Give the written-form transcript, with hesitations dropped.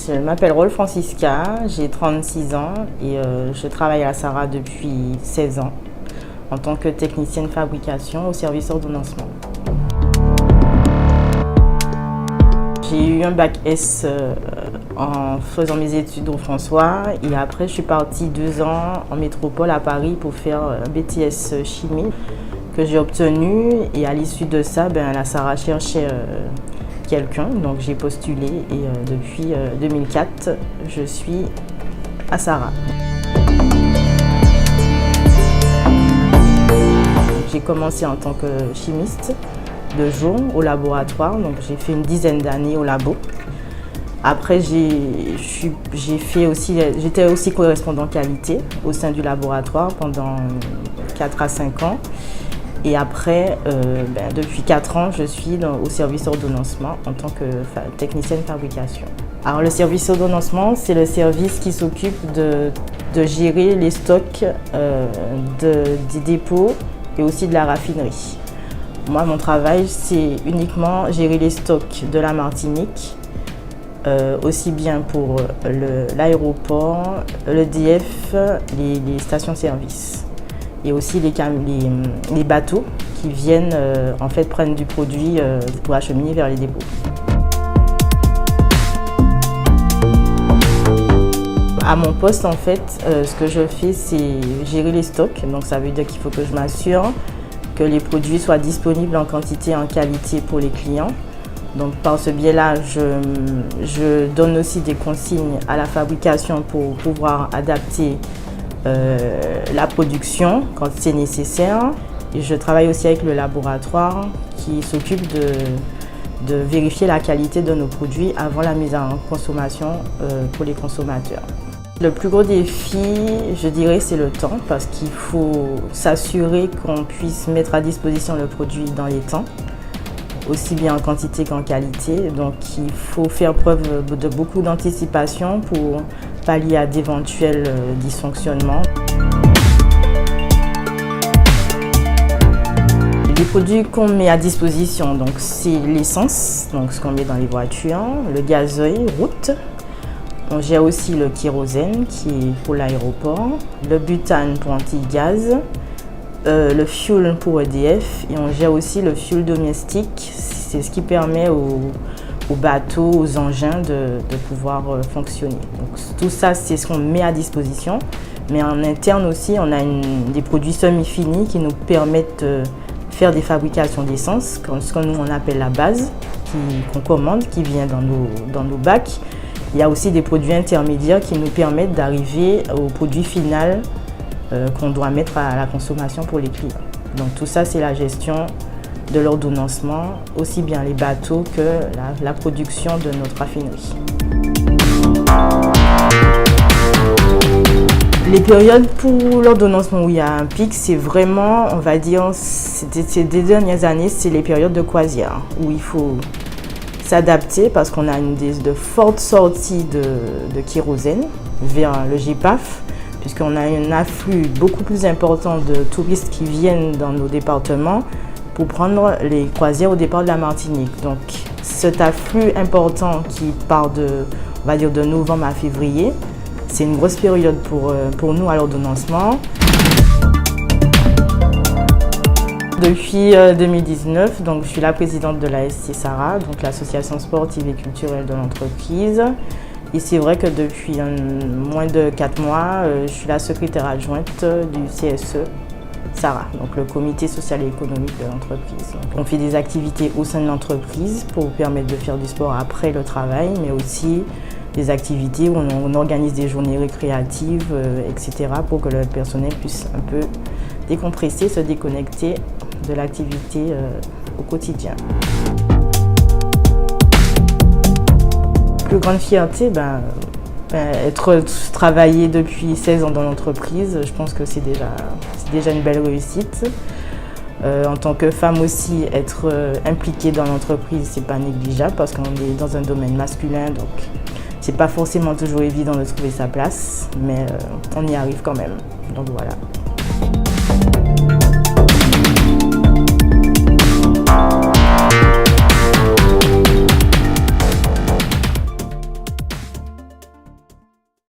Je m'appelle Role Francisca, j'ai 36 ans et je travaille à Sarah depuis 16 ans en tant que technicienne fabrication au service ordonnancement. J'ai eu un bac S en faisant mes études au François et après je suis partie 2 ans en métropole à Paris pour faire un BTS chimie que j'ai obtenu et à l'issue de ça, la Sarah cherchait quelqu'un, donc j'ai postulé et depuis 2004, je suis à Sarah. J'ai commencé en tant que chimiste de jour au laboratoire, donc j'ai fait une dizaine d'années au labo. Après, j'étais aussi correspondant qualité au sein du laboratoire pendant 4 à 5 ans. Et après, depuis 4 ans, je suis au service ordonnancement en tant que technicienne fabrication. Alors le service ordonnancement, c'est le service qui s'occupe de gérer les stocks des dépôts et aussi de la raffinerie. Moi, mon travail, c'est uniquement gérer les stocks de la Martinique, aussi bien pour l'aéroport, l'EDF, les stations-service. Et aussi les bateaux qui viennent prendre du produit pour acheminer vers les dépôts. À mon poste, ce que je fais, c'est gérer les stocks. Donc ça veut dire qu'il faut que je m'assure que les produits soient disponibles en quantité et en qualité pour les clients. Donc par ce biais-là, je donne aussi des consignes à la fabrication pour pouvoir adapter la production quand c'est nécessaire. Et je travaille aussi avec le laboratoire qui s'occupe de vérifier la qualité de nos produits avant la mise en consommation pour les consommateurs. Le plus gros défi, je dirais, c'est le temps parce qu'il faut s'assurer qu'on puisse mettre à disposition le produit dans les temps, aussi bien en quantité qu'en qualité. Donc il faut faire preuve de beaucoup d'anticipation pour pallier à d'éventuels dysfonctionnements. Les produits qu'on met à disposition, c'est l'essence, ce qu'on met dans les voitures, le gazoil route. On gère aussi le kérosène qui est pour l'aéroport, le butane pour anti-gaz, le fuel pour EDF et on gère aussi le fuel domestique. C'est ce qui permet aux bateaux, aux engins de pouvoir fonctionner. Donc, tout ça, c'est ce qu'on met à disposition. Mais en interne aussi, on a des produits semi-finis qui nous permettent de faire des fabrications d'essence, ce que nous on appelle la base, qu'on commande, qui vient dans nos bacs. Il y a aussi des produits intermédiaires qui nous permettent d'arriver au produit final qu'on doit mettre à la consommation pour les clients. Donc tout ça, c'est la gestion de l'ordonnancement, aussi bien les bateaux que la production de notre raffinerie. Les périodes pour l'ordonnancement où il y a un pic, c'est vraiment, on va dire, ces dernières années, c'est les périodes de croisière où il faut s'adapter parce qu'on a de fortes sorties de kérosène vers le GPAF, puisqu'on a un afflux beaucoup plus important de touristes qui viennent dans nos départements pour prendre les croisières au départ de la Martinique. Donc cet afflux important qui part de novembre à février, c'est une grosse période pour nous à l'ordonnancement. Depuis 2019, je suis la présidente de la SC Sarah, l'association sportive et culturelle de l'entreprise. Et c'est vrai que depuis moins de 4 mois, je suis la secrétaire adjointe du CSE Sarah, le comité social et économique de l'entreprise. On fait des activités au sein de l'entreprise pour permettre de faire du sport après le travail, mais aussi des activités où on organise des journées récréatives, etc. pour que le personnel puisse un peu décompresser, se déconnecter de l'activité au quotidien. Plus grande fierté, travailler depuis 16 ans dans l'entreprise, je pense que c'est déjà une belle réussite. En tant que femme aussi, être impliquée dans l'entreprise, c'est pas négligeable parce qu'on est dans un domaine masculin, donc c'est pas forcément toujours évident de trouver sa place, mais on y arrive quand même. Donc voilà.